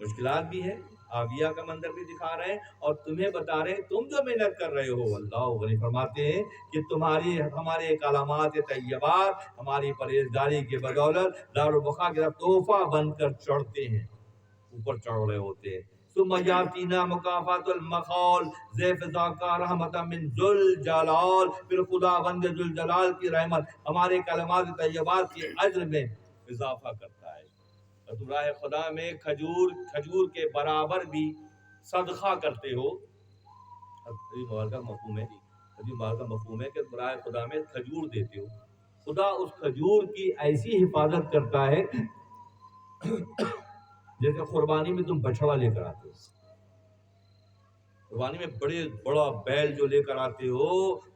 مشکلات بھی ہیں، آویہ کا منظر بھی دکھا رہے ہیں اور تمہیں بتا رہے ہیں تم جو محنت کر رہے ہو، اللہ غنی فرماتے ہیں کہ تمہاری ہمارے کلمات طیبات ہماری پرہیزگاری کے بدولت دارالبقا کی طرف تحفہ بن کر چڑھتے ہیں، اوپر چڑھ رہے ہوتے ہیں۔ ثم یاتینا مکافات المخال ضیف ذاکا رحمت من ذل جلال، پھر خدا بند ذل جلال کی رحمت ہمارے کلمات طیبات کے اجر میں اضافہ کرتا ہے۔ اور تم راہ خدا میں کھجور کے برابر بھی صدقہ کرتے ہو، حدیث مبارکہ مفہوم ہے کہ راہ خدا میں کھجور دیتے ہو، خدا اس کھجور کی ایسی حفاظت کرتا ہے جیسے قربانی میں تم بچڑا لے کر آتے ہو، قربانی میں بڑا بیل جو لے کر آتے ہو،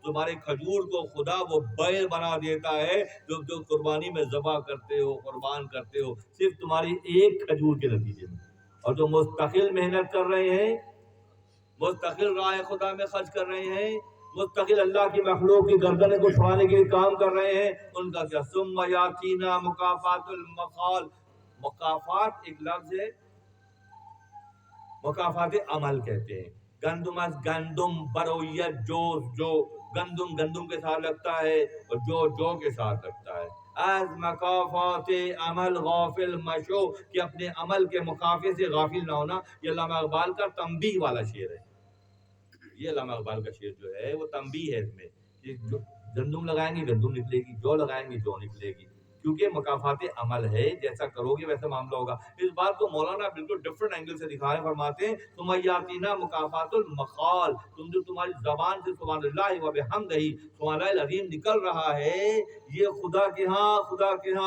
تمہارے کھجور کو خدا وہ بیل بنا دیتا ہے جو قربانی میں ذبح کرتے ہو، قربان کرتے ہو، صرف تمہاری ایک کھجور کے نتیجے میں۔ اور جو مستقل محنت کر رہے ہیں، مستقل راہ خدا میں خرچ کر رہے ہیں، مستقل اللہ کی مخلوق کی گردنیں کو چھڑانے کے لیے کام کر رہے ہیں، ان کا کیا؟ ثم یاتینا مکافات المخال، مکافات ایک لفظ ہے، مکافات عمل کہتے ہیں۔ گندم از گندم برویت جو گندم کے ساتھ لگتا ہے اور جو کے ساتھ لگتا ہے۔ از مکافات عمل غافل مشو، کہ اپنے عمل کے مکافے سے غافل نہ ہونا، یہ علامہ اقبال کا تنبیہ والا شعر ہے۔ یہ علامہ اقبال کا شعر جو ہے وہ تنبیہ ہے اس میں کہ جو گندم لگائیں گے گندم نکلے گی، جو لگائیں گے جو نکلے گی، کیونکہ مکافات عمل ہے، جیسا کرو گے ویسا معاملہ ہوگا۔ اس بات کو مولانا بالکل ڈفرنٹ اینگل سے دکھائے، فرماتے ہیں تم یاتینا مکافات المقال، تم جو تمہاری زبان سے سبحان اللہ و بحمدہ سبحان اللہ العظیم نکل رہا ہے، یہ خدا کے ہاں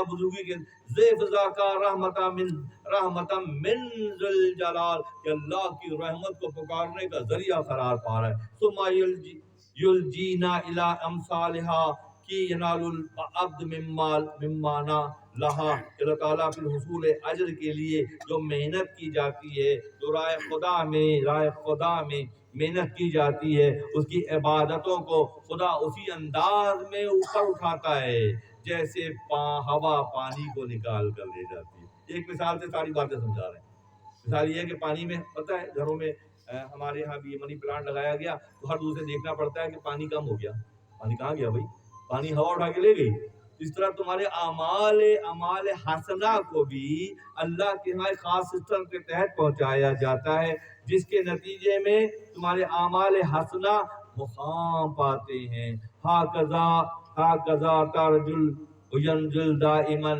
بزرگی کے ضیف ذاکا رحمتا من ذل جلال، کہ اللہ کی رحمت کو پکارنے کا ذریعہ قرار پا رہا ہے۔ ثم یلجینا الی امثالہا کی ینال العبد ممانا لہا، اللہ تعالیٰ پھر حصول اجر کے لیے جو محنت کی جاتی ہے، جو راہ خدا میں محنت کی جاتی ہے، اس کی عبادتوں کو خدا اسی انداز میں اوپر اٹھاتا ہے جیسے ہوا پانی کو نکال کر لے جاتی ہے۔ ایک مثال سے ساری باتیں سمجھا رہے ہیں۔ مثال یہ ہے کہ پانی میں پتہ ہے گھروں میں ہمارے یہاں بھی منی پلانٹ لگایا گیا تو ہر دوسرے دیکھنا پڑتا ہے کہ پانی کم ہو گیا، پانی کہاں گیا بھائی، پانی ہوا اٹھا کے لے گئی۔ اس طرح تمہارے اعمال حسنہ کو بھی اللہ کے یہاں ایک خاص سسٹم کے تحت پہنچایا جاتا ہے، جس کے نتیجے میں تمہارے اعمال حسنہ مقام پاتے ہیں۔ ہاکذا ترجل ینزل دائما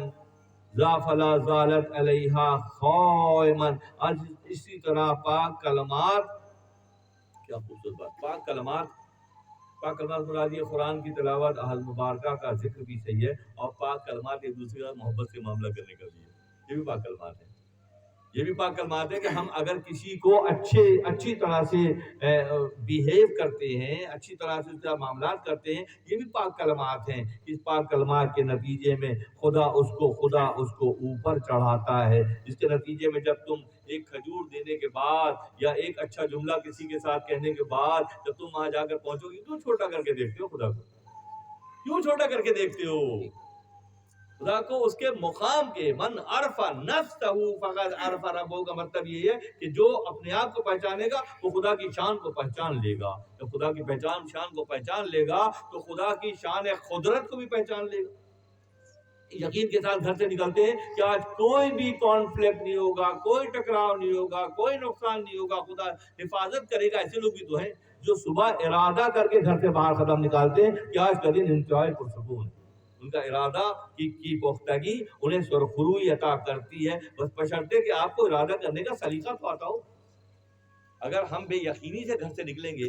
ذا فلا زالت علیہا خائما، آج اسی طرح پاک کلمات، کیا خوبصورت بات، پاک کلمات مراد یہ قرآن کی تلاوت، احد مبارکہ کا ذکر بھی صحیح ہے، اور پاک کلمات ایک دوسرے کا محبت سے معاملہ کرنے کا بھی ہے، یہ بھی پاک کلمات ہیں۔ یہ بھی پاک کلمات ہے کہ ہم اگر کسی کو اچھی طرح سے بیہیو کرتے ہیں، اچھی طرح سے اس کا معاملات کرتے ہیں، یہ بھی پاک کلمات ہیں۔ اس پاک کلمات کے نتیجے میں خدا اس کو اوپر چڑھاتا ہے، جس کے نتیجے میں جب تم ایک کھجور دینے کے بعد یا ایک اچھا جملہ کسی کے ساتھ کہنے کے بعد جب تم وہاں جا کر پہنچو گے، کیوں چھوٹا کر کے دیکھتے ہو خدا کو؟ کیوں چھوٹا کر کے دیکھتے ہو خدا کو؟ اس کے مقام کے من عرف نفسہ فقد عرف ربہ کا مطلب یہ ہے کہ جو اپنے آپ کو پہچانے گا وہ خدا کی شان کو پہچان لے گا، جب خدا کی شان کو پہچان لے گا تو خدا کی شان قدرت کو بھی پہچان لے گا۔ یقین کے ساتھ گھر سے نکلتے ہیں کہ آج کوئی بھی کانفلکٹ نہیں ہوگا، کوئی ٹکراؤ نہیں ہوگا، کوئی نقصان نہیں ہوگا، خدا حفاظت کرے گا۔ ایسے لوگ بھی تو ہیں جو صبح ارادہ کر کے گھر سے باہر قدم نکالتے ہیں کہ آج کا دن انتہائی پرسکون ہے، ان کا ارادہ کی پختگی انہیں سرخروئی عطا کرتی ہے، بس بشرطے کہ آپ کو ارادہ کرنے کا سلیقہ تو آتا ہو۔ اگر ہم بے یقینی سے گھر سے نکلیں گے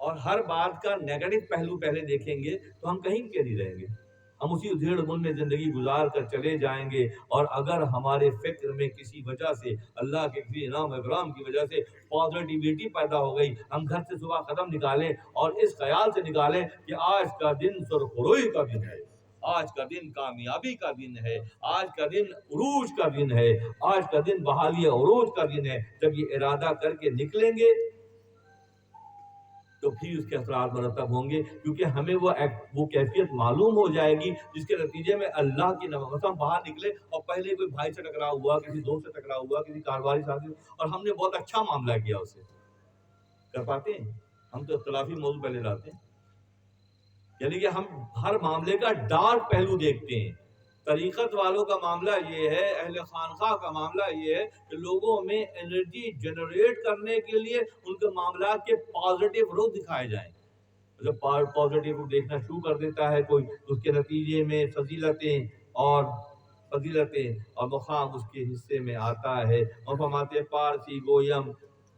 اور ہر بات کا نیگیٹو پہلو پہلے دیکھیں گے تو ہم کہیں کے نہیں رہیں گے، ہم اسی ادھیڑ بن میں زندگی گزار کر چلے جائیں گے۔ اور اگر ہمارے فکر میں کسی وجہ سے، اللہ کے کسی انعام اکرام کی وجہ سے پازیٹیوٹی پیدا ہو گئی، ہم گھر سے صبح قدم نکالیں اور اس خیال سے نکالیں کہ آج کا دن سرخروئی کا دن ہے، آج کا دن کامیابی کا دن ہے، آج کا دن عروج کا دن ہے، آج کا دن بحالی عروج کا دن ہے۔ جب یہ ارادہ کر کے نکلیں گے تو پھر اس کے اثرات مرتب ہوں گے، کیونکہ ہمیں وہ کیفیت معلوم ہو جائے گی جس کے نتیجے میں اللہ کی نعمت ہم باہر نکلے اور پہلے کوئی بھائی سے ٹکرا ہوا، کسی دوست سے ٹکرا ہوا، کسی کاروباری ساتھی اور ہم نے بہت اچھا معاملہ کیا اسے، کر پاتے ہیں؟ ہم تو اختلافی موضوع پہلے لاتے ہیں، یعنی کہ ہم ہر معاملے کا ڈارک پہلو دیکھتے ہیں۔ طریقت والوں کا معاملہ یہ ہے، اہل خانقاہ کا معاملہ یہ ہے کہ لوگوں میں انرجی جنریٹ کرنے کے لیے ان کے معاملات کے پازیٹیو رخ دکھائے جائیں۔ جب پازیٹیو رخ دیکھنا شروع کر دیتا ہے کوئی، اس کے نتیجے میں فضیلتیں اور مقام اس کے حصے میں آتا ہے۔ اور فرماتے پارسی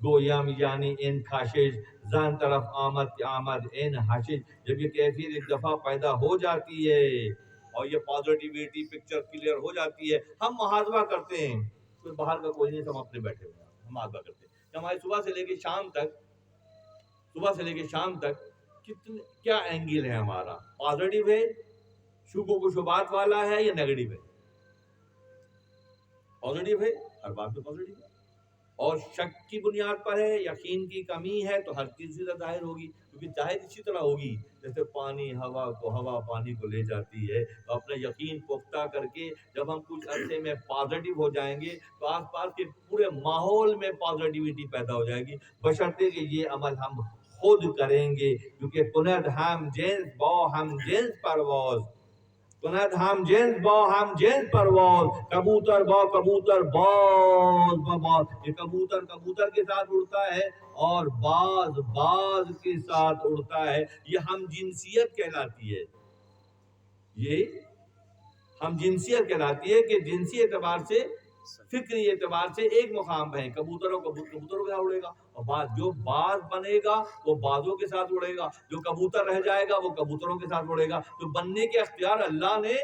گویم یعنی ان خاشش زان طرف آمد ان حاشش، جب یہ کیفیت ایک دفعہ پیدا ہو جاتی ہے اور یہ پازیٹیویٹی پکچر کلیئر ہو جاتی ہے، ہم محاسبہ کرتے ہیں، تو باہر کا کوئی نہیں، ہم اپنے بیٹھے ہوئے ہیں، ہم محاسبہ کرتے ہیں کہ ہمارے صبح سے لے کے شام تک کیا اینگل ہے ہمارا، پازیٹیو ہے، شبوں کو شبات والا ہے یا نیگیٹو ہے؟ پازیٹیو ہے، ہر بات میں پازیٹیو ہے، اور شک کی بنیاد پر ہے، یقین کی کمی ہے تو ہر چیز سے ظاہر ہوگی، کیونکہ ظاہر اسی طرح ہوگی جیسے ہوا پانی کو لے جاتی ہے۔ تو اپنا یقین پختہ کر کے جب ہم کچھ عرصے میں پازیٹیو ہو جائیں گے تو آس پاس کے پورے ماحول میں پازیٹیوٹی پیدا ہو جائے گی، بشرطے کہ یہ عمل ہم خود کریں گے، کیونکہ کند ہم جنس با ہم جنس پرواز، کند ہم جنس با ہم جنس پرواز، کبوتر با کبوتر باز باز، یہ کبوتر کے ساتھ اڑتا ہے اور باز کے ساتھ اڑتا ہے، یہ ہم جنسیت کہلاتی ہے، یہ ہم جنسیت کہلاتی ہے کہ جنسی اعتبار سے، فکری اعتبار سے ایک مقام پہ ہیں، کبوتروں کے ساتھ اڑے گا، اور جو باز بنے گا وہ بازوں کے ساتھ اڑے گا، جو کبوتر رہ جائے گا وہ کبوتروں کے ساتھ اڑے گا، تو بننے کے اختیار اللہ نے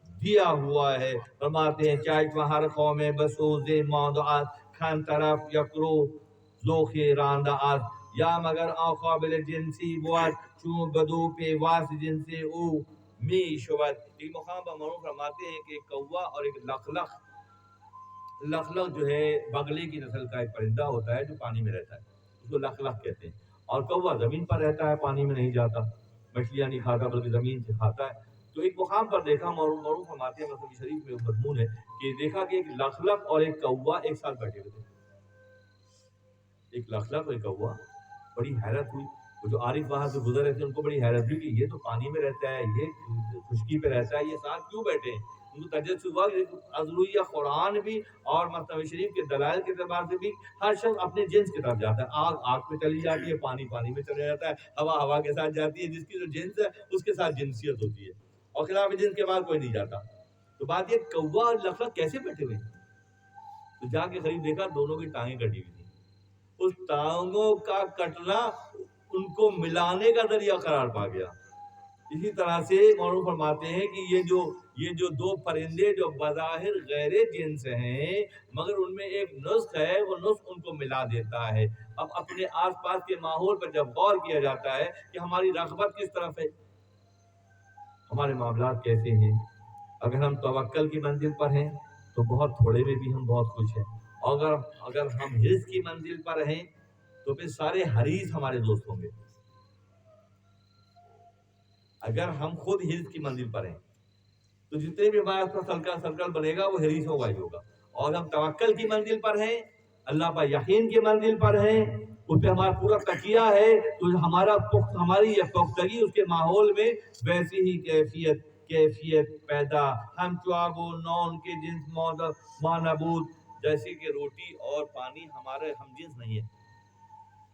دیا ہوا ہے۔ فرماتے ہیں چاہے ہر قوم بسوز موضوعات کھان طرف یکرو ذوخ راندہ آت، یا مگر قابل جنسی بوات چون بدو پہ واس جنسی او می شبت۔ ایک مقام پر معروف فرماتے ہیں کہ ایک کوا اور ایک لخلخ جو ہے بگلے کی نسل کا ایک پرندہ ہوتا ہے جو پانی میں رہتا ہے، اس کو لخلخ کہتے ہیں، اور کوا زمین پر رہتا ہے، پانی میں نہیں جاتا، مچھلیاں نہیں کھاتا بلکہ زمین سے کھاتا ہے۔ تو ایک مقام پر دیکھا، معروف فرماتے ہیں، مسلم شریف میں مضمون ہے کہ دیکھا کہ ایک لخلخ اور ایک کوا ایک ساتھ بیٹھے ہوئے تھے، ایک لخلخ اور ایک کوا، بڑی حیرت ہوئی، وہ جو عارف وہاں سے گزر رہے تھے ان کو بڑی حیرت ہوئی کہ یہ تو پانی میں رہتا ہے، یہ خشکی پہ رہتا ہے، یہ ساتھ کیوں بیٹھے ہیں؟ ان کو تجسس ہوا کہ ازرویہ قرآن بھی اور مسلم شریف کے دلائل کے اعتبار سے بھی ہر شخص اپنے جنس کی طرف جاتا ہے، آگ میں چلی جاتی ہے، پانی میں چلا جاتا ہے، ہوا کے ساتھ جاتی ہے، جس کی جو جنس ہے اس کے ساتھ جنسیت ہوتی ہے، اور خلاف جنس کے بعد کوئی نہیں جاتا۔ تو بات یہ کوا اور لخلخ کیسے بیٹھے ہوئے؟ تو جا کے قریب دیکھا دونوں کی ٹانگیں کٹی ہوئی تھی، اس ٹانگوں کا کٹنا ان کو ملانے کا ذریعہ قرار پا گیا۔ اسی طرح سے معروف فرماتے ہیں کہ یہ جو دو پرندے جو بظاہر غیر جنس ہیں مگر ان میں ایک نسخ ہے، وہ نسخ ان کو ملا دیتا ہے۔ اب اپنے آس پاس کے ماحول پر جب غور کیا جاتا ہے کہ ہماری رغبت کس طرف ہے، ہمارے معاملات کیسے ہیں، اگر ہم توکل کی منزل پر ہیں تو بہت تھوڑے میں بھی ہم بہت خوش ہیں، اور اگر ہم حرص کی منزل پر ہیں تو پھر سارے حریص ہمارے دوست ہوں گے۔ اگر ہم خود حرص کی منزل پر ہیں تو جتنے بھی ہمارے پاس سرکل بنے گا وہ حریص ہوگا ہی ہوگا، اور ہم توکل کی منزل پر ہیں، اللہ پر یقین کی منزل پر ہیں، اس پہ ہمارا پورا تکیہ ہے، تو ہماری یہ پختگی اس کے ماحول میں ویسی ہی کیفیت پیدا، ہم چواب و نون کے جنس مانبود، جیسے کہ روٹی اور پانی ہمارے ہم جنس نہیں ہے،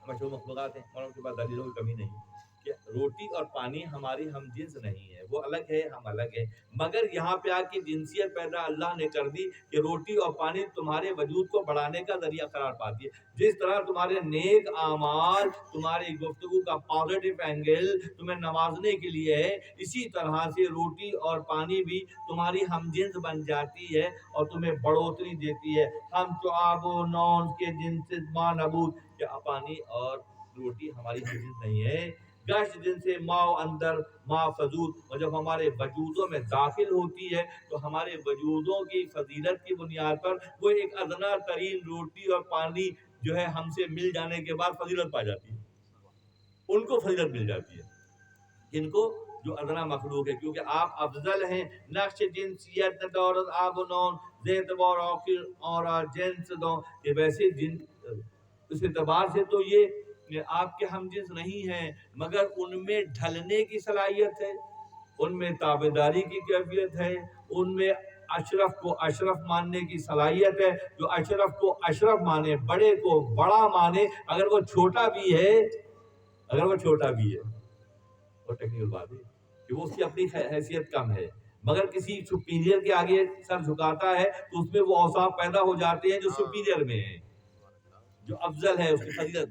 مشہور مخلوقات ہیں اور ان کے پاس دلیلوں کی کمی نہیں کہ روٹی اور پانی ہماری ہم جنس نہیں ہے، وہ الگ ہے، ہم الگ ہیں، مگر یہاں پہ آ کے جنسیت پیدا اللہ نے کر دی کہ روٹی اور پانی تمہارے وجود کو بڑھانے کا ذریعہ قرار پاتی ہے، جس طرح تمہارے نیک اعمال تمہاری گفتگو کا پازیٹیو اینگل تمہیں نوازنے کے لیے ہے، اسی طرح سے روٹی اور پانی بھی تمہاری ہم جنس بن جاتی ہے اور تمہیں بڑھوتری دیتی ہے۔ ہم چعاب و نون کے جنس ما نبود، کہ پانی اور روٹی ہماری ہم جنس نہیں ہے، گشت جن سے ماں اندر ماں فضول، اور جب ہمارے وجودوں میں داخل ہوتی ہے تو ہمارے وجودوں کی فضیلت کی بنیاد پر وہ ایک ادنا ترین روٹی اور پانی جو ہے ہم سے مل جانے کے بعد فضیلت پا جاتی ہے۔ ان کو فضیلت مل جاتی ہے، ان کو جو ادنا مخلوق ہے، کیونکہ آپ افضل ہیں. نقش جنسیت دورت آبنون زیت بار اور جنس دو، کہ ویسے اس اعتبار سے تو یہ آپ کے ہم جنس نہیں ہیں، مگر ان میں ڈھلنے کی صلاحیت ہے، ان میں تابعداری کی کیفیت ہے، ان میں اشرف کو اشرف ماننے کی صلاحیت ہے. جو اشرف کو اشرف مانے، بڑے کو بڑا مانے، اگر وہ چھوٹا بھی ہے، اگر وہ چھوٹا بھی ہے، اور ٹیکنیکل بات ہے کہ وہ اس کی اپنی حیثیت کم ہے، مگر کسی سپیریئر کے آگے سر جھکاتا ہے تو اس میں وہ اوصاف پیدا ہو جاتے ہیں جو سپیریئر میں ہیں، جو افضل ہے، اس کی فضیلت.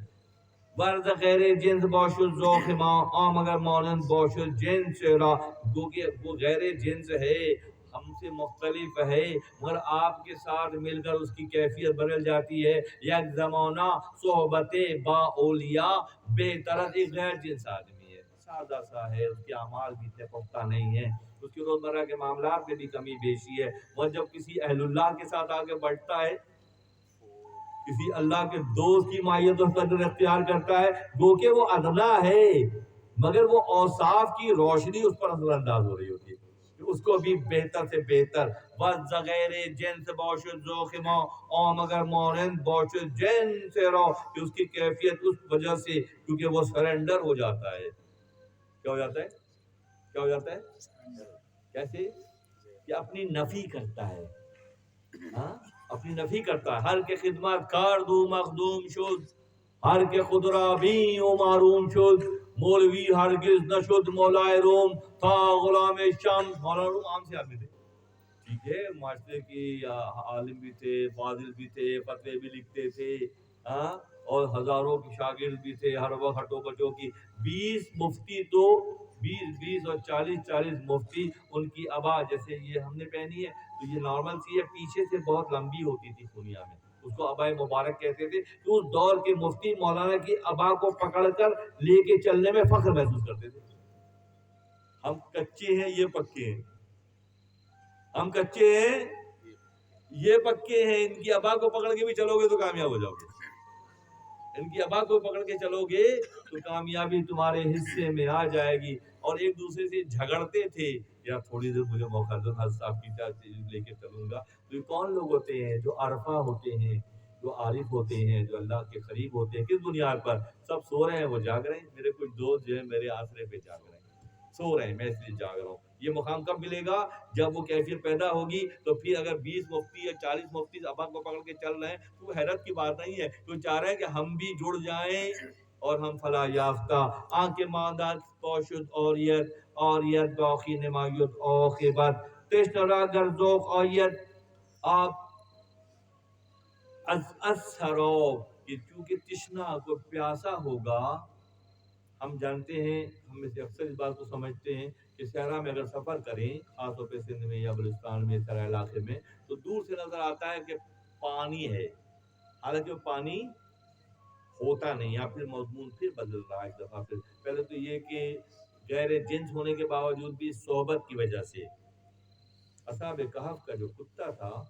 ورد غیر جنس باشد ذوق ما عام اگر مانند باشد جنس را، وہ غیر جنس ہے، ہم سے مختلف ہے، مگر آپ کے ساتھ مل کر اس کی کیفیت بدل جاتی ہے. یک زمانہ صحبت با اولیاء بہتر ایک غیر جنس آدمی ہے، سادہ سا ہے، اس کے اعمال بھی اتنے پختہ نہیں ہیں، اس کی روزمرہ کے معاملات میں بھی کمی بیشی ہے، اور جب کسی اہل اللہ کے ساتھ آگے بڑھتا ہے، کسی اللہ کے دوست کی مائیت اور قدر اختیار کرتا ہے، گو کہ وہ ادنا ہے، مگر وہ اوصاف کی روشنی اس پر اثر انداز ہو رہی ہوتی ہے، اس کو بھی بہتر سے بہتر. وز غیر جنس باشد ذوق ما عام اگر مانند باشد جنس رو، کہ اس کی کیفیت اس وجہ سے کیونکہ وہ سرنڈر ہو جاتا ہے. کیا ہو جاتا ہے؟ کیا ہو جاتا ہے؟ کیسے کہ اپنی نفی کرتا ہے، ہاں اپنی نفی کرتا ہے. ہر کے خدمت کار دو مخدوم شد، ہر کے خدرا بھی او معروم شد، مولوی ہرگز نشد مولائے روم تا غلام شمس. مولانا روم عام سے آدمی تھے، ٹھیک ہے، معاشرے کی عالم بھی تھے، فاضل بھی تھے، فتوے بھی لکھتے تھے، ہاں، اور ہزاروں کے شاگرد بھی تھے، ہر وقت ہٹو بچوں کی 20 مفتی، تو 20 اور 40 مفتی. ان کی ابا جیسے یہ ہم نے پہنی ہے تو یہ نارمل سی ہے، پیچھے سے بہت لمبی ہوتی تھی پونیا میں، اس کو ابائے مبارک کہتے تھے. تو اس دور کے مفتی مولانا کی ابا کو پکڑ کر لے کے چلنے میں فخر محسوس کرتے تھے. ہم کچے ہیں، یہ پکے ہیں، ہم کچے ہیں، یہ پکے ہیں، ان کی ابا کو پکڑ کے بھی چلو گے تو کامیاب ہو جاؤ گے، ان کی ابا کو پکڑ کے چلو گے تو کامیابی تمہارے حصے میں آ جائے گی. اور ایک دوسرے سے جھگڑتے تھے، یا تھوڑی دیر مجھے موقع دو، حضرت صاحب کی لے کے چلوں گا. تو یہ کون لوگ ہوتے ہیں جو عرفہ ہوتے ہیں، جو عارف ہوتے ہیں، جو اللہ کے قریب ہوتے ہیں؟ کس بنیاد پر؟ سب سو رہے ہیں، وہ جاگ رہے ہیں. میرے کچھ دوست جو ہیں میرے آسرے پہ جاگ رہے ہیں، سو رہے ہیں، میں اس لیے جاگ رہا ہوں. یہ مقام کب ملے گا؟ جب وہ کیفیت پیدا ہوگی. تو پھر اگر 20 مفتی یا 40 مفتی ابا کو پکڑ کے چل رہے ہیں تو وہ حیرت کی بات نہیں ہے. تو چاہ رہے ہیں کہ ہم بھی جڑ جائیں اور ہم فلاح یافتہ آنکھ مادات پوشد اوریت باقی نمایت عاقبت تشنرا گر ذوق آیت آپ از سراب، کہ چونکہ تشنا کو پیاسا ہوگا. ہم جانتے ہیں، ہم اکثر اس بات کو سمجھتے ہیں کہ صحرا میں اگر سفر کریں، خاص طور پہ سندھ میں یا بلوچستان میں، صحرا علاقے میں، تو دور سے نظر آتا ہے کہ پانی ہے، حالانکہ وہ پانی ہوتا نہیں. یا پھر مضمون پھر بدل رہا ہے ایک دفعہ. پھر پہلے تو یہ کہ غیر جنس ہونے کے باوجود بھی صحبت کی وجہ سے اصحاب کہف کا جو کتا تھا،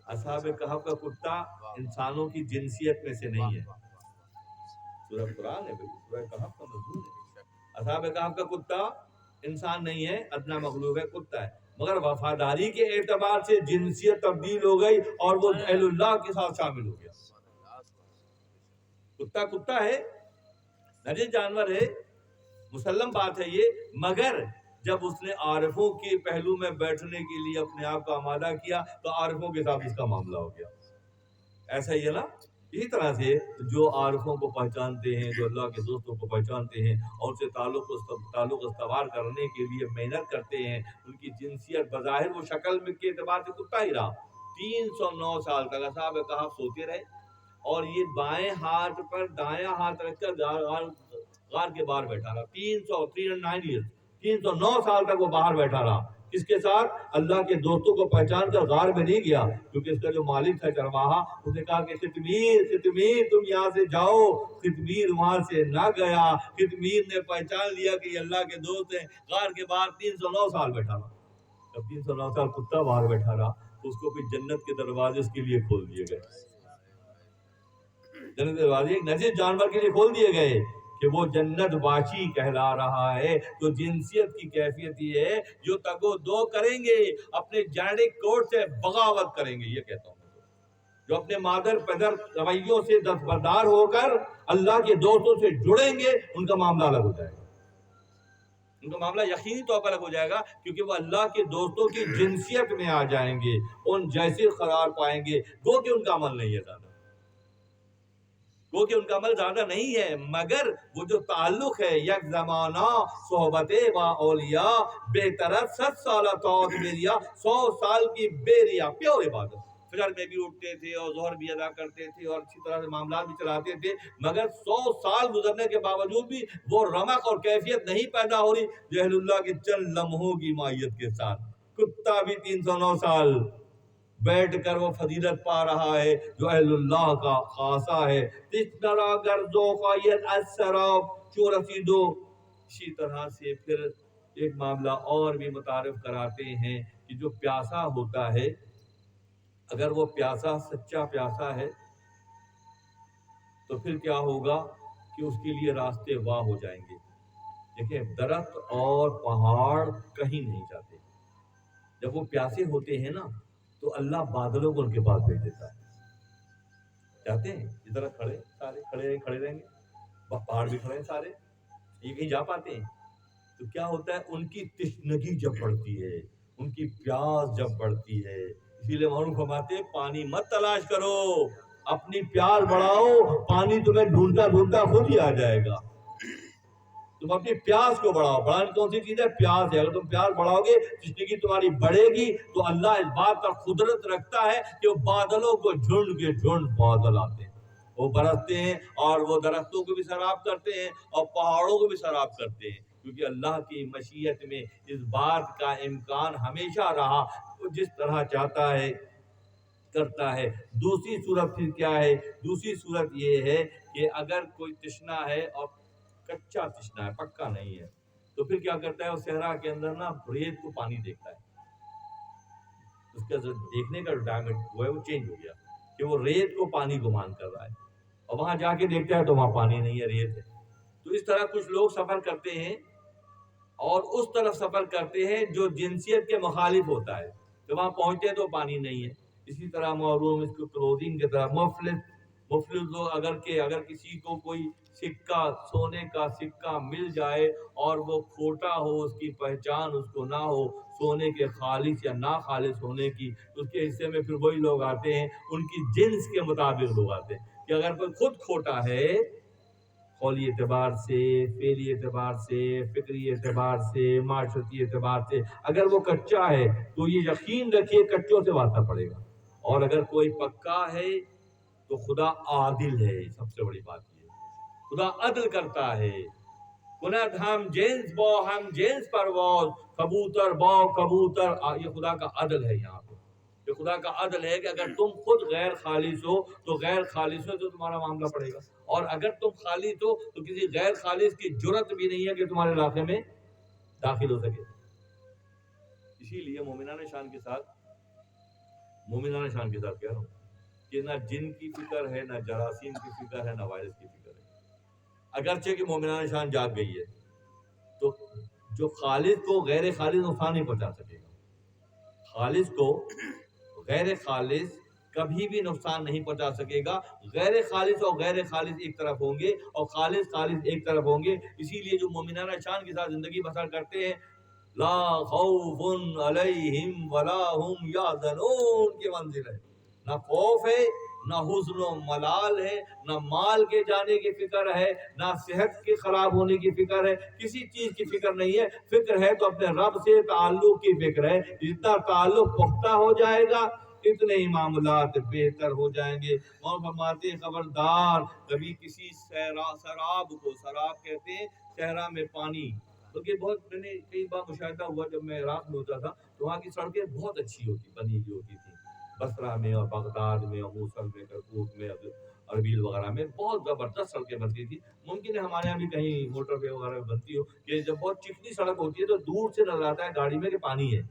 اصحاب کہف کا کتا انسانوں کی جنسیت میں سے نہیں ہے. سورہ قرآن ہے بھائی، سورہ کہف کا مضمون ہے. اصحاب کہف کا کتا انسان نہیں ہے، ادنا مخلوق ہے، کتا ہے، مگر وفاداری کے اعتبار سے جنسیت تبدیل ہو گئی اور وہ اہل اللہ کے ساتھ شامل ہو گیا. کتا کتا ہے، نجس جانور ہے، مسلم بات ہے یہ، مگر جب اس نے عارفوں کے پہلو میں بیٹھنے کے لیے اپنے آپ کو آمادہ کیا تو عارفوں کے ساتھ اس کا معاملہ ہو گیا. ایسا ہی ہے نا. اسی طرح سے جو عارفوں کو پہچانتے ہیں، جو اللہ کے دوستوں کو پہچانتے ہیں اور ان سے تعلق استوار کرنے کے لیے محنت کرتے ہیں، ان کی جنسیت بظاہر وہ شکل میں کے اعتبار سے کتا ہی رہا. 309 سال تک اصحاب کہف سوتے رہے، اور یہ بائیں ہاتھ پر دایاں ہاتھ رکھ کر غار کے باہر بیٹھا رہا. 309 سال تک وہ باہر بیٹھا رہا. کس کے ساتھ؟ اللہ کے دوستوں کو پہچان کر غار میں نہیں گیا، کیونکہ اس کا جو مالک تھا چرواہا، اس نے کہا کہ ختمیر تم یہاں سے جاؤ. ختمیر وہاں سے نہ گیا. ختمیر نے پہچان لیا کہ یہ اللہ کے دوست ہیں، غار کے باہر 309 سال بیٹھا رہا. جب 309 سال کتا باہر بیٹھا رہا تو اس کو پھر جنت کے دروازے اس کے لیے کھول دیے گئے. جنت کے دروازے ایک نجس جانور کے لیے کھول دیے گئے. کہ وہ جنت باشی کہلا رہا ہے. تو جنسیت کی کیفیت یہ ہے جو تگو دو کریں گے، اپنے جینیٹک کوڈ سے بغاوت کریں گے. یہ کہتا ہوں جو اپنے مادر پدر رویوں سے دستبردار ہو کر اللہ کے دوستوں سے جڑیں گے، ان کا معاملہ الگ ہو جائے گا. ان کا معاملہ یقینی طور پر الگ ہو جائے گا، کیونکہ وہ اللہ کے دوستوں کی جنسیت میں آ جائیں گے، ان جیسے قرار پائیں گے. گو کہ ان کا عمل نہیں ہے زیادہ، گو کہ ان کا عمل زیادہ نہیں ہے، مگر وہ جو تعلق ہے یک زمانہ صحبت با اولیاء بہتر 100 سالہ طاعت میریا، 100 سال کی بیریا پیور عبادت. فجر میں بھی اٹھتے تھے اور ظہر بھی ادا کرتے تھے اور اچھی طرح سے معاملات بھی چلاتے تھے، مگر 100 سال گزرنے کے باوجود بھی وہ رمق اور کیفیت نہیں پیدا ہو رہی جو اہل اللہ کے چند لمحوں کی مائیت کے ساتھ. کتا بھی 309 سال بیٹھ کر وہ فضیلت پا رہا ہے جو اہل اللہ کا خاصہ ہے. اس طرح اگر ذوقیت السراب چو رسیدو. اسی طرح سے پھر ایک معاملہ اور بھی متعارف کراتے ہیں کہ جو پیاسا ہوتا ہے، اگر وہ پیاسا سچا پیاسا ہے تو پھر کیا ہوگا کہ اس کے لیے راستے واہ ہو جائیں گے. دیکھیں درخت اور پہاڑ کہیں نہیں جاتے. جب وہ پیاسے ہوتے ہیں نا تو اللہ بادلوں کو ان کے پاس بھیج دیتا ہے. جاتے ہیں اس طرح کھڑے سارے کھڑے رہیں گے، پہاڑ بھی کھڑے ہیں سارے، یہ کہیں جا پاتے ہیں. تو کیا ہوتا ہے ان کی تشنگی جب بڑھتی ہے، ان کی پیاس جب بڑھتی ہے، اسی لیے معلوم فرماتے ہیں پانی مت تلاش کرو، اپنی پیاس بڑھاؤ، پانی تمہیں ڈھونڈتا ڈھونڈتا خود ہی آ جائے گا. تم اپنی پیاس کو بڑھاؤ. بڑھانے کون سی چیز ہے؟ پیاس ہے. اگر تم پیاس بڑھاؤ گے، زندگی تمہاری بڑھے گی، تو اللہ اس بات پر قدرت رکھتا ہے کہ وہ بادلوں کو جھنڈ کے جھنڈ بادل آتے ہیں، وہ برستے ہیں اور وہ درختوں کو بھی سیراب کرتے ہیں اور پہاڑوں کو بھی سیراب کرتے ہیں، کیونکہ اللہ کی مشیت میں اس بات کا امکان ہمیشہ رہا. وہ جس طرح چاہتا ہے کرتا ہے. دوسری صورت پھر کیا ہے؟ دوسری صورت یہ ہے کہ اگر کوئی تشنا ہے اور کچا تشنا ہے، پکا نہیں ہے، تو پھر کیا کرتا ہے؟ وہ صحرا کے اندر نا ریت کو پانی دیکھتا ہے. اس کا دیکھنے کا ڈائمیٹ وہ چینج ہو گیا کہ وہ ریت کو پانی گمان کر رہا ہے، اور وہاں جا کے دیکھتا ہے تو وہاں پانی نہیں ہے، ریت ہے. تو اس طرح کچھ لوگ سفر کرتے ہیں اور اس طرف سفر کرتے ہیں جو جنسیت کے مخالف ہوتا ہے، تو وہاں پہنچتے ہیں تو پانی نہیں ہے. اسی طرح معروم اس کو کلوزنگ کی طرح مفلس لوگ اگر کسی کو کوئی سکہ، سونے کا سکہ مل جائے اور وہ کھوٹا ہو، اس کی پہچان اس کو نہ ہو سونے کے خالص یا نا خالص ہونے کی، اس کے حصے میں پھر وہی لوگ آتے ہیں، ان کی جنس کے مطابق لوگ آتے ہیں کہ اگر کوئی خود کھوٹا ہے قولی اعتبار سے، فعلی اعتبار سے، فکری اعتبار سے، معاشرتی اعتبار سے، اگر وہ کچا ہے تو یہ یقین رکھیے کچوں سے واسطہ پڑے گا. اور اگر کوئی پکا ہے تو خدا عادل ہے. سب سے بڑی بات یہ خدا عدل کرتا ہے. کند ہم جنس با ہم جنس پرواز، کبوتر با کبوتر. یہ خدا کا عدل ہے. یہاں پہ یہ خدا کا عدل ہے کہ اگر تم خود غیر خالص ہو تو غیر خالص ہو تو تمہارا معاملہ پڑے گا، اور اگر تم خالص ہو تو کسی غیر خالص کی جرت بھی نہیں ہے کہ تمہارے علاقے میں داخل ہو سکے. اسی لیے مومنان شان کے ساتھ کہہ رہا ہوں کہ نہ جن کی فکر ہے، نہ جراثیم کی فکر ہے، نہ وائرس کی فکر ہے. اگرچہ کہ مومنان شان جاگ گئی ہے تو جو خالص کو غیر خالص نقصان نہیں پہنچا سکے گا. خالص کو غیر خالص کبھی بھی نقصان نہیں پہنچا سکے گا. غیر خالص اور غیر خالص ایک طرف ہوں گے اور خالص ایک طرف ہوں گے. اسی لیے جو مومنان شان کے ساتھ زندگی بسر کرتے ہیں لا خوف علیہم ولا هم یحزنون کی منزل ہے. نہ خوف ہے، نہ حزن و ملال ہے، نہ مال کے جانے کی فکر ہے، نہ صحت کے خراب ہونے کی فکر ہے، کسی چیز کی فکر نہیں ہے. فکر ہے تو اپنے رب سے تعلق کی فکر ہے. جتنا تعلق پختہ ہو جائے گا اتنے ہی معاملات بہتر ہو جائیں گے. اور فرماتے ہیں خبردار کبھی کسی سراب کو، سراب کہتے ہیں صحرا میں پانی، کیونکہ بہت میں نے کئی بار مشاہدہ ہوا جب میں عراق میں ہوتا تھا تو وہاں کی سڑکیں بہت اچھی بنی ہوئی ہوتی تھیں. بصرہ میں اور بغداد میں اور موصل میں، کرکوک میں، اربیل وغیرہ میں بہت زبردست سڑکیں بنتی تھی. ممکن ہے ہمارے یہاں بھی کہیں موٹر وے وغیرہ بنتی ہو کہ جب بہت چکنی سڑک ہوتی ہے تو دور سے نظر آتا ہے گاڑی میں کہ پانی ہے.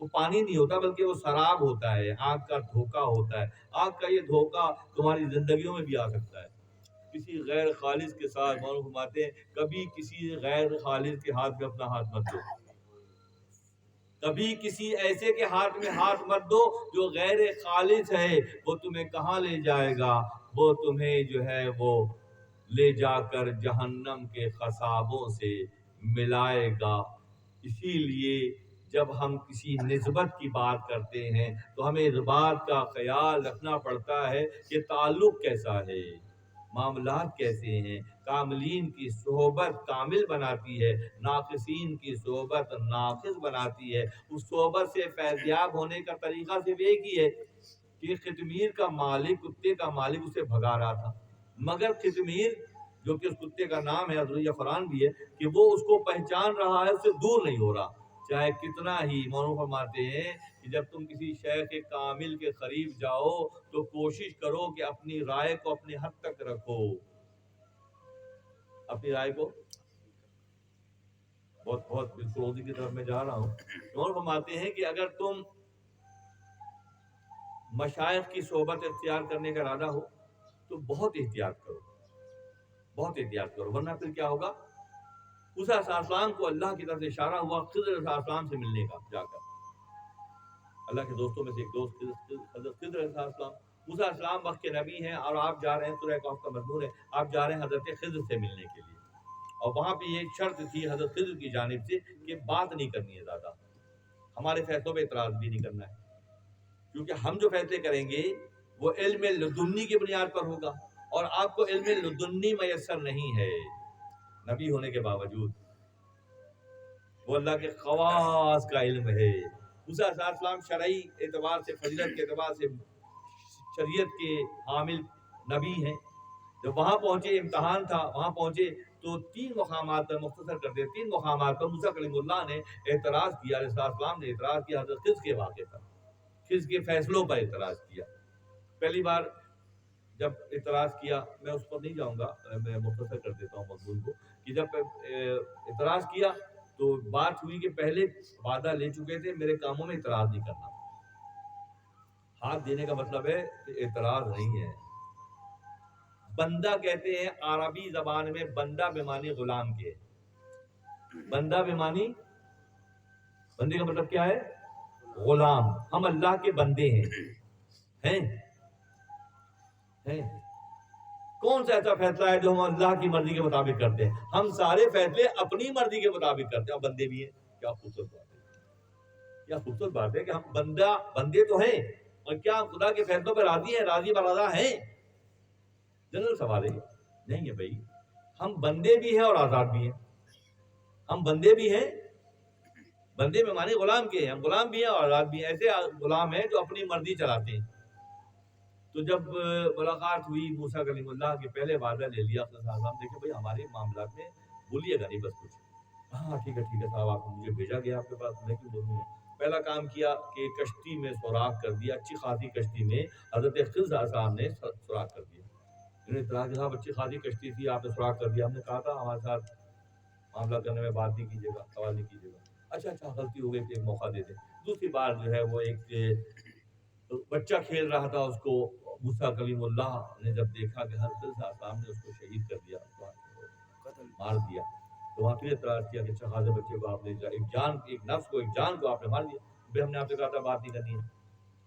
وہ پانی نہیں ہوتا بلکہ وہ سراب ہوتا ہے، آگ کا دھوکہ ہوتا ہے. آگ کا یہ دھوکہ تمہاری زندگیوں میں بھی آ سکتا ہے. کسی غیر خالص کے ساتھ مولانا فرماتے ہیں کبھی کسی غیر خالص کے ہاتھ میں اپنا ہاتھ مت دو، کبھی کسی ایسے کے ہاتھ میں ہاتھ مت دو جو غیر خالص ہے، وہ تمہیں کہاں لے جائے گا؟ وہ تمہیں جو ہے وہ لے جا کر جہنم کے خسابوں سے ملائے گا۔ اسی لیے جب ہم کسی نسبت کی بات کرتے ہیں تو ہمیں اس بات کا خیال رکھنا پڑتا ہے کہ تعلق کیسا ہے، معاملات کیسے ہیں۔ کاملین کی صحبت کامل بناتی ہے، ناقصین کی صحبت ناقص بناتی ہے۔ اس صحبت سے فیضیاب ہونے کا طریقہ صرف ایک ہی ہے کہ قطمیر کا مالک، کتے کا مالک اسے بھگا رہا تھا، مگر قطمیر جو کہ اس کتے کا نام ہے، حضرت فران بھی ہے، کہ وہ اس کو پہچان رہا ہے، اس سے دور نہیں ہو رہا، چاہے کتنا ہی۔ مولانا فرماتے ہیں کہ جب تم کسی شیخ کامل کے قریب جاؤ تو کوشش کرو کہ اپنی رائے کو اپنے حد تک رکھو، اپنی رائے کو بہت روزی کی طرف میں جا رہا ہوں۔ مولانا فرماتے ہیں کہ اگر تم مشائخ کی صحبت اختیار کرنے کا ارادہ ہو تو بہت احتیاط کرو، بہت احتیاط کرو، ورنہ پھر کیا ہوگا؟ موسیٰ علیہ السلام کو اللہ کی طرف سے اشارہ ہوا خضر علیہ السلام سے ملنے کا، جا کر اللہ کے دوستوں میں سے ایک دوست حضرت خضر علیہ السلام، موسیٰ علیہ السلام وقت کے نبی ہیں اور آپ جا رہے ہیں، سورہ کہف کا مضمون ہے، آپ جا رہے ہیں حضرت خضر سے ملنے کے لیے، اور وہاں پہ یہ شرط تھی حضرت خضر کی جانب سے کہ بات نہیں کرنی ہے زیادہ، ہمارے فیصلوں پہ اعتراض بھی نہیں کرنا ہے، کیونکہ ہم جو فیصلے کریں گے وہ علم لدنی کی بنیاد پر ہوگا، اور آپ کو علم لدنی میسر نہیں ہے نبی ہونے کے باوجود، وہ اللہ کے خواص کا علم ہے۔ موسیٰ علیہ السلام شرعی اعتبار سے، فضیلت کے اعتبار سے شریعت کے حامل نبی ہیں۔ جب وہاں پہنچے، امتحان تھا، وہاں پہنچے تو 3 مقامات پر، مختصر کر دیں، 3 مقامات پر موسیٰ کلیم اللہ نے اعتراض کیا، علیہ السلام نے اعتراض کیا حضرت خضر کے واقعے پر، خضر کے فیصلوں پر اعتراض کیا۔ پہلی بار جب اعتراض کیا، میں اس پر نہیں جاؤں گا، میں مختصر کر دیتا ہوں مضمون کو، کہ جب اعتراض کیا تو بات ہوئی کہ پہلے وعدہ لے چکے تھے میرے کاموں میں اعتراض نہیں کرنا، ہاتھ دینے کا مطلب ہے کہ اعتراض نہیں ہے۔ بندہ کہتے ہیں عربی زبان میں، بندہ بمانی غلام کے، بندہ بمانی، بندے کا مطلب کیا ہے؟ غلام، ہم اللہ کے بندے ہیں۔ کون سا ایسا فیصلہ ہے جو ہم اللہ کی مرضی کے مطابق کرتے ہیں؟ ہم سارے فیصلے اپنی مرضی کے مطابق کرتے ہیں، اور بندے بھی ہیں۔ کیا خوبصورت بات ہے، کیا خوبصورت بات ہے کہ ہم بندے تو ہیں، اور کیا ہم خدا کے فیصلوں پہ راضی ہیں، راضی برضا ہیں؟ جنرل سوال ہے، نہیں ہے بھائی، ہم بندے بھی ہیں اور آزاد بھی ہیں، ہم بندے بھی ہیں، بندے میں معنی غلام کے ہیں، ہم غلام بھی ہیں اور آزاد بھی ہیں، ایسے غلام ہیں جو اپنی مرضی چلاتے ہیں۔ تو جب ملاقات ہوئی موسیٰ کلیم اللہ کے، پہلے وعدہ لے لیا صاحب، دیکھیں بھائی ہمارے معاملات میں بولیے گا نہیں بس کچھ، ہاں ٹھیک ہے صاحب، آپ مجھے بھیجا گیا آپ کے پاس، میں کیوں بولوں گا؟ پہلا کام کیا کہ کشتی میں سوراخ کر دیا، اچھی خاصی کشتی میں حضرت خضر صاحب نے سوراخ کر دیا، انہوں نے اطلاع کی صاحب اچھی خاصی کشتی تھی، آپ نے سوراخ کر دیا، ہم نے کہا تھا ہمارے ساتھ معاملہ کرنے میں بات نہیں کیجیے گا، سوال نہیں کیجیے گا، اچھا غلطی ہو گئی، ایک موقع دے دیں۔ دوسری بار جو ہے وہ ایک بچہ کھیل رہا تھا، اس کو موسیٰ کلیم اللہ نے جب دیکھا کہ حضرت صاحب نے اس کو شہید کر دیا، مار دیا، تو وہاں پھر اعتراض کیا کہ اچھا خاصے بچے کو آپ نے ایک نفس کو، ایک جان کو آپ نے مار دیا، پھر ہم نے آپ سے کہا تھا بات نہیں کرنی ہے،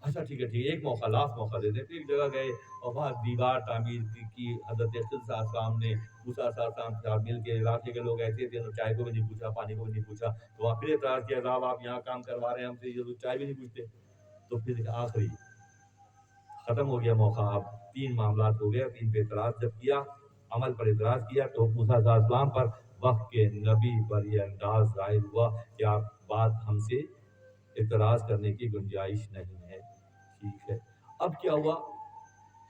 اچھا ٹھیک ہے ایک موقع، لاسٹ موقع دے دیں۔ پھر ایک جگہ گئے اور وہاں دیوار تعمیر کی حضرت خضر السلام نے، موسیٰ السلام کے ساتھ مل کے، علاقے کے لوگ ایسے تھے، چائے کو بھی نہیں پوچھا، پانی کو بھی نہیں پوچھا، تو وہاں پھر اعتراض کیا صاحب آپ یہاں کام کروا رہے ہیں ہم سے، یہ چائے بھی نہیں پوچھتے، تو پھر آخری ختم ہو گیا موقع، اب 3 معاملات ہو گئے، 3 پہ اعتراض جب کیا، عمل پر اعتراض کیا، تو موسیٰ علیہ السلام پر وقت کے نبی پر یہ انداز ظاہر ہوا کہ آپ بات ہم سے اعتراض کرنے کی گنجائش نہیں ہے، ٹھیک ہے۔ اب کیا ہوا؟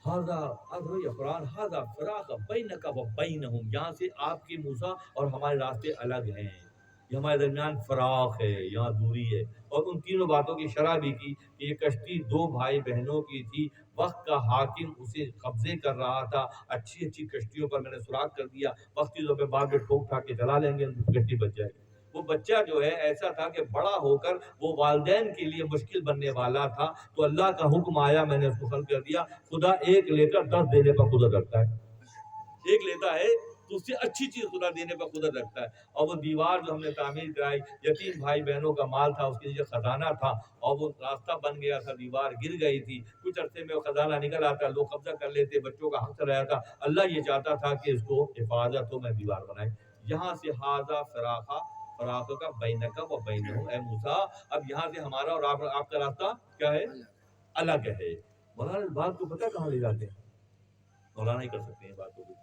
قرآن ھذا فراق بینک و بینہم، یہاں سے آپ کے موسیٰ اور ہمارے راستے الگ ہیں، یہ ہمارے درمیان فراق ہے، یہاں دوری ہے، اور ان تینوں باتوں کی شرح بھی کی کہ یہ کشتی 2 بھائی بہنوں کی تھی، وقت کا حاکم اسے قبضے کر رہا تھا، اچھی کشتیوں پر میں نے سوراخ کر دیا، وقتی طور پہ بعد میں ٹھوک ٹھاک کے چلا لیں گے، کشتی بچ جائے گی۔ وہ بچہ جو ہے ایسا تھا کہ بڑا ہو کر وہ والدین کے لیے مشکل بننے والا تھا، تو اللہ کا حکم آیا، میں نے اس کو خلق کر دیا۔ خدا ایک لے کر 10 دینے پر قدرت رکھتا ہے، دیکھ لیتا ہے تو اس سے اچھی چیز خدا دینے پر قدرت رکھتا ہے. اور وہ دیوار جو ہم نے تعمیر کرائی، یتیم بھائی بہنوں کا مال تھا، اس کے نیچے خزانہ تھا، اور وہ راستہ بن گیا تھا، دیوار گر گئی تھی، کچھ عرصے میں وہ خزانہ نکل آتا، لوگ قبضہ کر لیتے، بچوں کا حق رہا تھا. اللہ یہ چاہتا تھا کہ اس کو حفاظت ہو، میں دیوار بنائی. یہاں سے ہاذا فراق کا بینک و بینہم، اے موسیٰ اب یہاں سے ہمارا اور آپ کا راستہ کیا ہے؟ الگ ہے. مولانا اس بات کو پتہ کہاں لے جاتے ہیں؟ مولانا ہی کر سکتے ہیں باتوں کو.